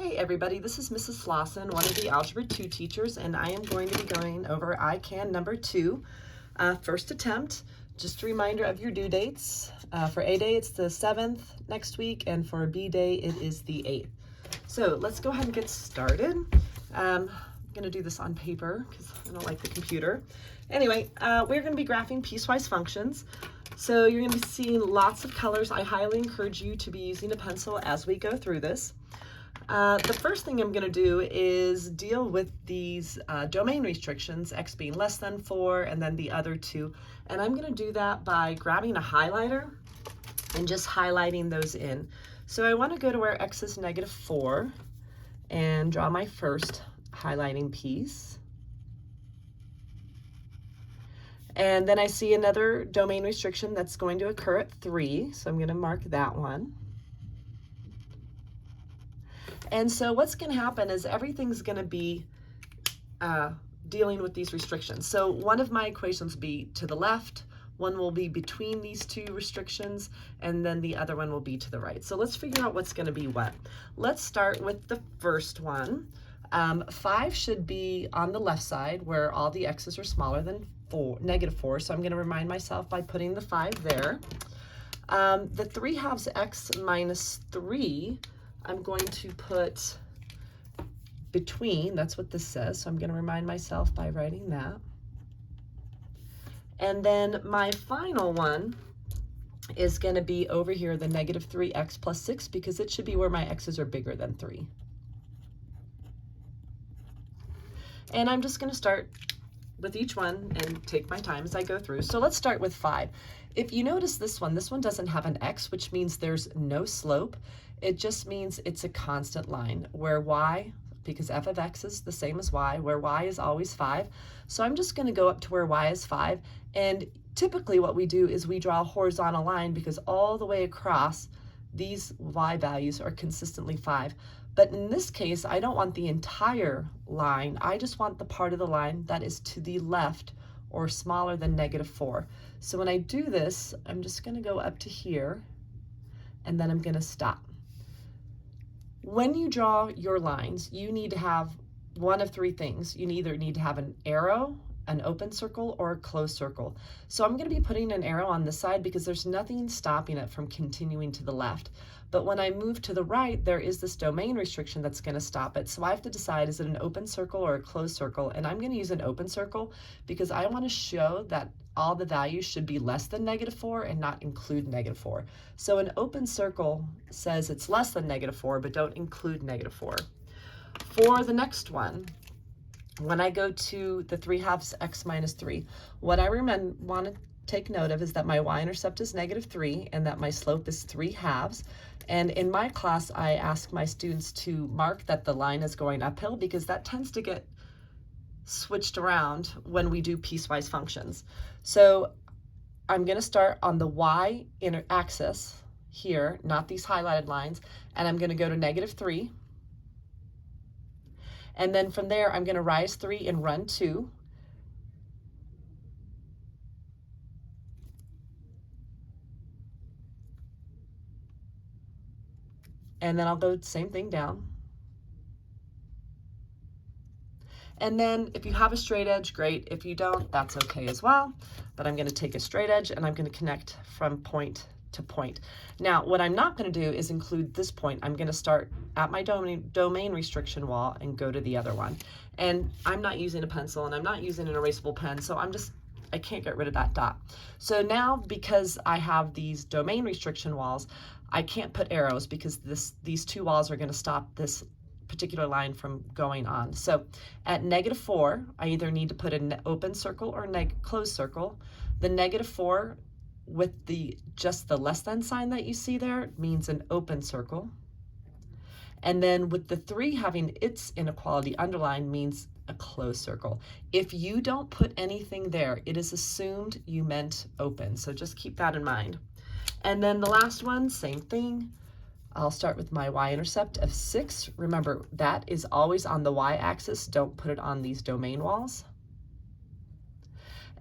Hey everybody, this is Mrs. Slauson, one of the Algebra 2 teachers, and I am going to be going over I Can number 2, first attempt. Just a reminder of your due dates. For A day, it's the 7th next week, and for B day, it is the 8th. So let's go ahead and get started. I'm going to do this on paper because I don't like the computer. Anyway, we're going to be graphing piecewise functions. So you're going to be seeing lots of colors. I highly encourage you to be using a pencil as we go through this. The first thing I'm going to do is deal with these domain restrictions, x being less than 4 and then the other two. And I'm going to do that by grabbing a highlighter and just highlighting those in. So I want to go to where x is -4 and draw my first highlighting piece. And then I see another domain restriction that's going to occur at 3, so I'm going to mark that one. And so what's going to happen is everything's going to be dealing with these restrictions. So one of my equations will be to the left, one will be between these two restrictions, and then the other one will be to the right. So let's figure out what's going to be what. Let's start with the first one. 5 should be on the left side where all the x's are smaller than -4. So I'm going to remind myself by putting the 5 there. The 3/2 x minus 3, I'm going to put between, that's what this says, so I'm going to remind myself by writing that. And then my final one is going to be over here, the -3x plus 6, because it should be where my x's are bigger than 3. And I'm just going to start with each one and take my time as I go through. So let's start with 5. If you notice this one doesn't have an x, which means there's no slope. It just means it's a constant line where y, because f of x is the same as y, where y is always 5. So I'm just going to go up to where y is 5. And typically what we do is we draw a horizontal line because all the way across these y values are consistently 5. But in this case, I don't want the entire line. I just want the part of the line that is to the left or smaller than -4. So when I do this, I'm just going to go up to here, and then I'm going to stop. When you draw your lines, you need to have one of 3 things. You either need to have an arrow, an open circle, or a closed circle. So I'm going to be putting an arrow on this side because there's nothing stopping it from continuing to the left. But when I move to the right, there is this domain restriction that's going to stop it. So I have to decide, is it an open circle or a closed circle? And I'm going to use an open circle because I want to show that all the values should be less than -4 and not include -4. So an open circle says it's less than -4, but don't include -4. For the next one, when I go to the 3/2 x minus 3, what I want to take note of is that my y-intercept is -3 and that my slope is 3/2. And in my class, I ask my students to mark that the line is going uphill because that tends to get switched around when we do piecewise functions. So I'm going to start on the y axis here, not these highlighted lines, and I'm going to go to -3. And then from there, I'm going to rise 3 and run 2. And then I'll go same thing down. And then if you have a straight edge, great. If you don't, that's okay as well. But I'm going to take a straight edge and I'm going to connect from point to point. Now, what I'm not going to do is include this point. I'm going to start at my domain restriction wall and go to the other one. And I'm not using a pencil and I'm not using an erasable pen, so I can't get rid of that dot. So now, because I have these domain restriction walls, I can't put arrows because these 2 walls are going to stop this particular line from going on. So at -4, I either need to put an open circle or closed circle. The -4 with just the less than sign that you see there means an open circle. And then with the 3 having its inequality underlined means a closed circle. If you don't put anything there, it is assumed you meant open. So just keep that in mind. And then the last one, same thing. I'll start with my y-intercept of 6. Remember, that is always on the y-axis. Don't put it on these domain walls.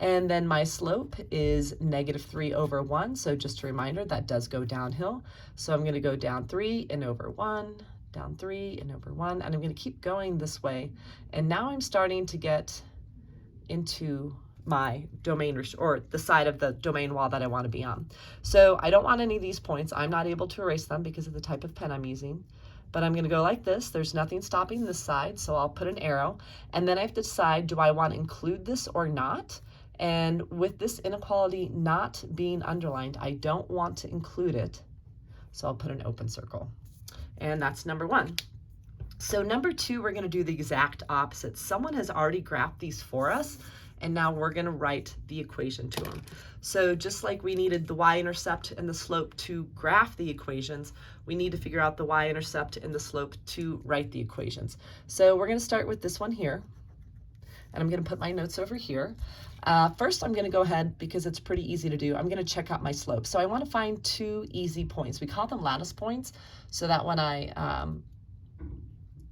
And then my slope is -3/1. So just a reminder, that does go downhill. So I'm going to go down 3 and over 1, down 3 and over 1, and I'm going to keep going this way. And now I'm starting to get into my domain or the side of the domain wall that I want to be on. So I don't want any of these points. I'm not able to erase them because of the type of pen I'm using. But I'm going to go like this. There's nothing stopping this side, so I'll put an arrow. And then I have to decide, do I want to include this or not? And with this inequality not being underlined, I don't want to include it. So I'll put an open circle. And that's number 1. So number 2, we're going to do the exact opposite. Someone has already graphed these for us, and now we're going to write the equation to them. So just like we needed the y-intercept and the slope to graph the equations, we need to figure out the y-intercept and the slope to write the equations. So we're going to start with this one here, and I'm going to put my notes over here. First, I'm going to go ahead, because it's pretty easy to do, I'm going to check out my slope. So I want to find 2 easy points. We call them lattice points, so that when I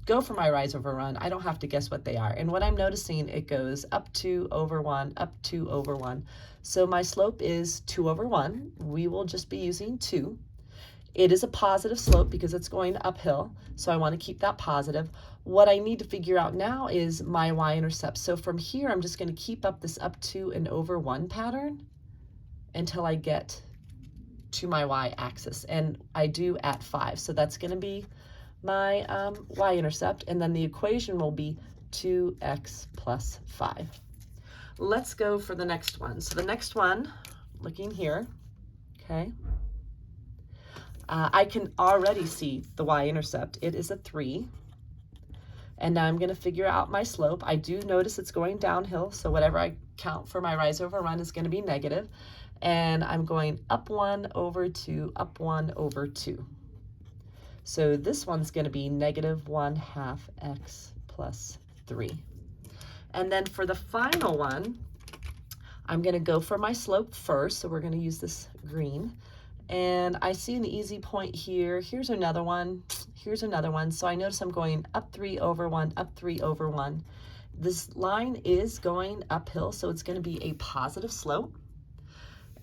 go for my rise over run, I don't have to guess what they are. And what I'm noticing, it goes up 2 over 1, up 2 over 1. So my slope is 2 over 1. We will just be using 2. It is a positive slope because it's going uphill, so I want to keep that positive. What I need to figure out now is my y-intercept. So from here, I'm just going to keep up this up 2 and over 1 pattern until I get to my y-axis, and I do at 5. So that's going to be my y-intercept, and then the equation will be 2x plus 5. Let's go for the next one. So the next one, looking here, okay, I can already see the y-intercept. It is a 3. And now I'm going to figure out my slope. I do notice it's going downhill, so whatever I count for my rise over run is going to be negative. And I'm going up 1 over 2, up 1 over 2. So this one's going to be negative 1/2 x plus 3. And then for the final one, I'm going to go for my slope first. So we're going to use this green. And I see an easy point here. Here's another one. Here's another one. So I notice I'm going up 3 over 1, up 3 over 1. This line is going uphill, so it's going to be a positive slope.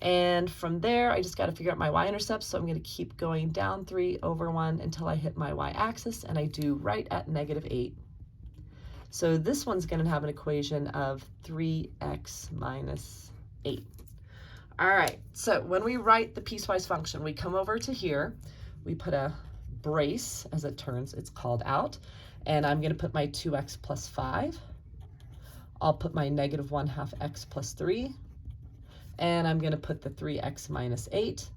And from there, I just got to figure out my y-intercept, so I'm going to keep going down 3 over 1 until I hit my y-axis, and I do right at negative 8. So this one's going to have an equation of 3x minus 8. All right, so when we write the piecewise function, we come over to here, we put a brace, as it turns, it's called out, and I'm going to put my 2x plus 5. I'll put my negative 1/2 x plus 3. And I'm going to put the 3x minus 8.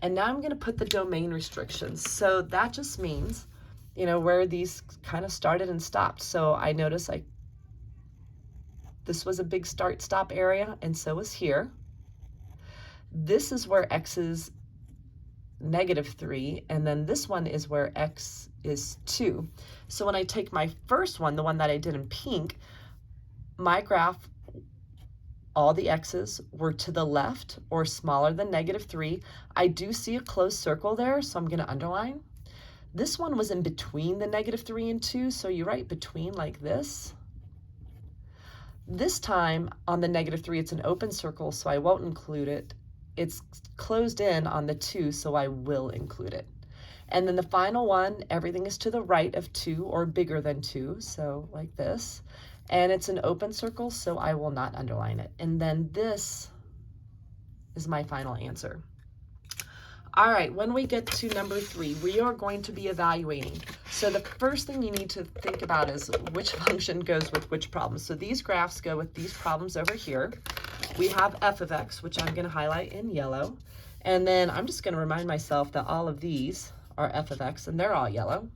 And now I'm going to put the domain restrictions. So that just means, you know, where these kind of started and stopped. So I notice this was a big start-stop area, and so was here. This is where x is negative 3, and then this one is where x is 2. So when I take my first one, the one that I did in pink, my graph, all the x's were to the left or smaller than negative 3. I do see a closed circle there, so I'm going to underline. This one was in between the negative 3 and 2, so you write between like this. This time on the negative 3, it's an open circle, so I won't include it. It's closed in on the 2, so I will include it. And then the final one, everything is to the right of 2 or bigger than 2, so like this. And it's an open circle, so I will not underline it. And then this is my final answer. All right, when we get to number 3, we are going to be evaluating. So the first thing you need to think about is which function goes with which problem. So these graphs go with these problems over here. We have f of x, which I'm going to highlight in yellow. And then I'm just going to remind myself that all of these are f of x, and they're all yellow.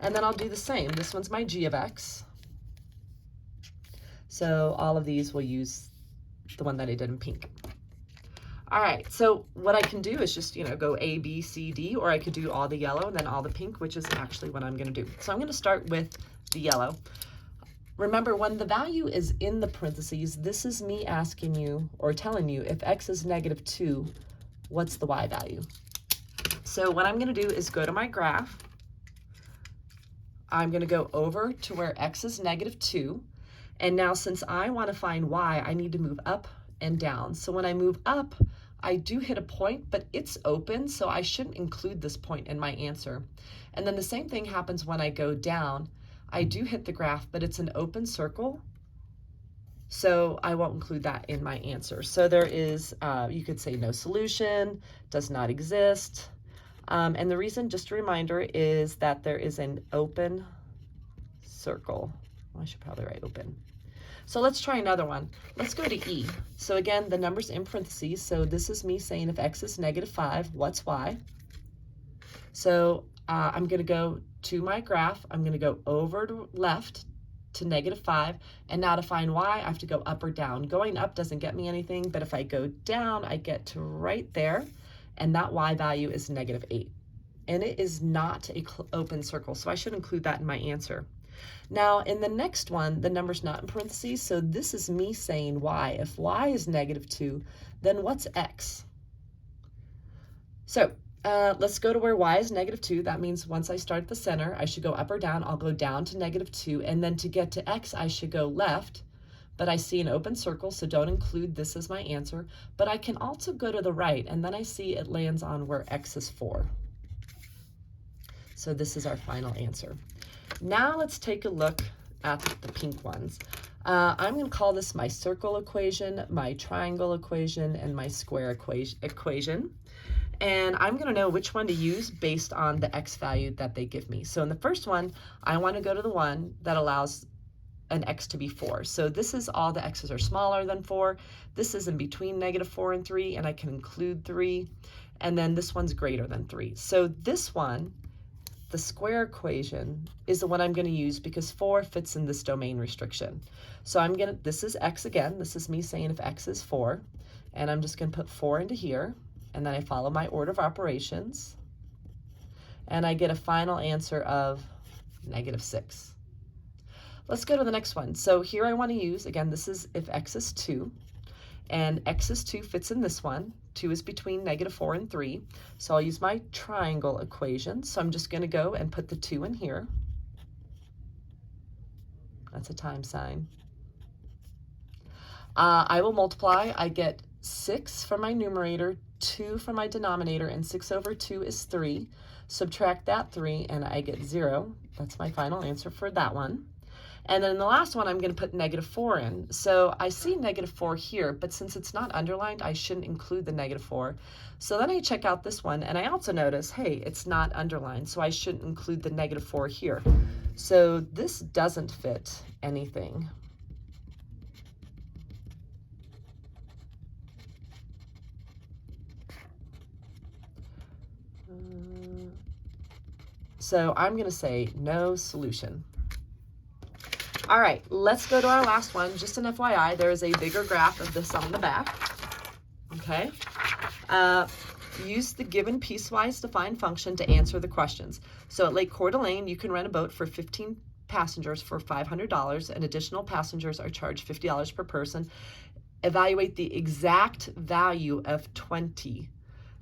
And then I'll do the same. This one's my g of x. So all of these will use the one that I did in pink. All right, so what I can do is just, you know, go A, B, C, D, or I could do all the yellow and then all the pink, which is actually what I'm going to do. So I'm going to start with the yellow. Remember, when the value is in the parentheses, this is me asking you or telling you if x is negative 2, what's the y value? So what I'm going to do is go to my graph. I'm going to go over to where x is negative 2. And now since I want to find y, I need to move up and down. So when I move up, I do hit a point, but it's open, so I shouldn't include this point in my answer. And then the same thing happens when I go down. I do hit the graph, but it's an open circle, so I won't include that in my answer. So there is, you could say no solution, does not exist. And the reason, just a reminder, is that there is an open circle. Well, I should probably write open. So let's try another one. Let's go to E. So again, the number's in parentheses. So this is me saying if X is -5, what's Y? So I'm going to go to my graph. I'm going to go over to left to -5. And now to find Y, I have to go up or down. Going up doesn't get me anything, but if I go down, I get to right there. And that Y value is -8. And it is not an open circle, so I should include that in my answer. Now, in the next one, the number's not in parentheses, so this is me saying Y. If Y is -2, then what's X? So let's go to where Y is -2. That means once I start at the center, I should go up or down. I'll go down to -2, and then to get to X, I should go left. But I see an open circle, so don't include this as my answer. But I can also go to the right, and then I see it lands on where X is 4. So this is our final answer. Now let's take a look at the pink ones. I'm going to call this my circle equation, my triangle equation, and my square equation. And I'm going to know which one to use based on the X value that they give me. So in the first one, I want to go to the one that allows an X to be 4. So this is all the X's are smaller than 4. This is in between -4 and 3, and I can include 3. And then this one's greater than 3. So this one, the square equation, is the one I'm going to use because 4 fits in this domain restriction. So this is X again. This is me saying if X is 4, and I'm just going to put 4 into here, and then I follow my order of operations, and I get a final answer of -6. Let's go to the next one. So here I want to use, again, this is if X is 2, and X is 2 fits in this one. 2 is between -4 and 3. So I'll use my triangle equation. So I'm just going to go and put the 2 in here. That's a time sign. I will multiply. I get 6 from my numerator, 2 from my denominator, and 6 over 2 is 3. Subtract that 3, and I get 0. That's my final answer for that one. And then the last one, I'm going to put -4 in. So I see -4 here, but since it's not underlined, I shouldn't include the -4. So then I check out this one, and I also notice, hey, it's not underlined, so I shouldn't include the -4 here. So this doesn't fit anything. So I'm going to say no solution. All right, let's go to our last one. Just an FYI, there is a bigger graph of this on the back. Okay. Use the given piecewise defined function to answer the questions. So at Lake Coeur d'Alene, you can rent a boat for 15 passengers for $500, and additional passengers are charged $50 per person. Evaluate the exact value of 20.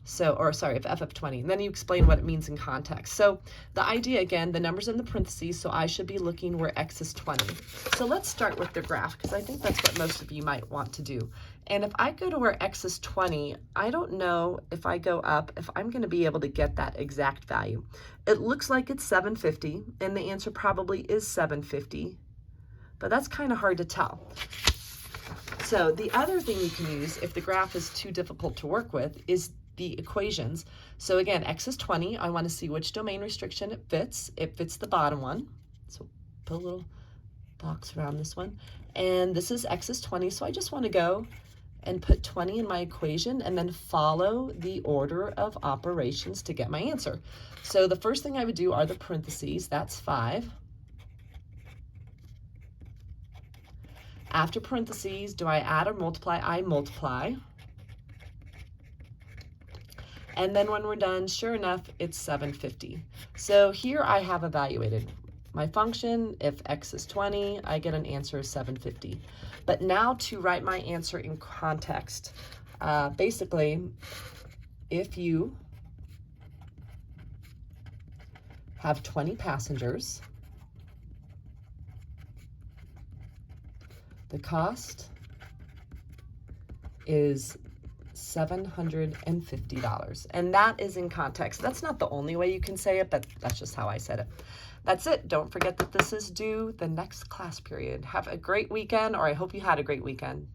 So, or sorry, of f of 20, and then you explain what it means in context. So the idea, again, the number's in the parentheses, so I should be looking where X is 20. So let's start with the graph, because I think that's what most of you might want to do. And if I go to where X is 20, I don't know if I go up, if I'm going to be able to get that exact value. It looks like it's 750, and the answer probably is 750, but that's kind of hard to tell. So the other thing you can use, if the graph is too difficult to work with, is the equations. So again, X is 20. I want to see which domain restriction it fits. It fits the bottom one. So put a little box around this one. And this is X is 20. So I just want to go and put 20 in my equation and then follow the order of operations to get my answer. So the first thing I would do are the parentheses. That's 5. After parentheses, do I add or multiply? I multiply. And then when we're done, sure enough, it's 750. So here I have evaluated my function. If X is 20, I get an answer of 750. But now to write my answer in context, basically, if you have 20 passengers, the cost is $750. And that is in context. That's not the only way you can say it, but that's just how I said it. That's it. Don't forget that this is due the next class period. Have a great weekend, or I hope you had a great weekend.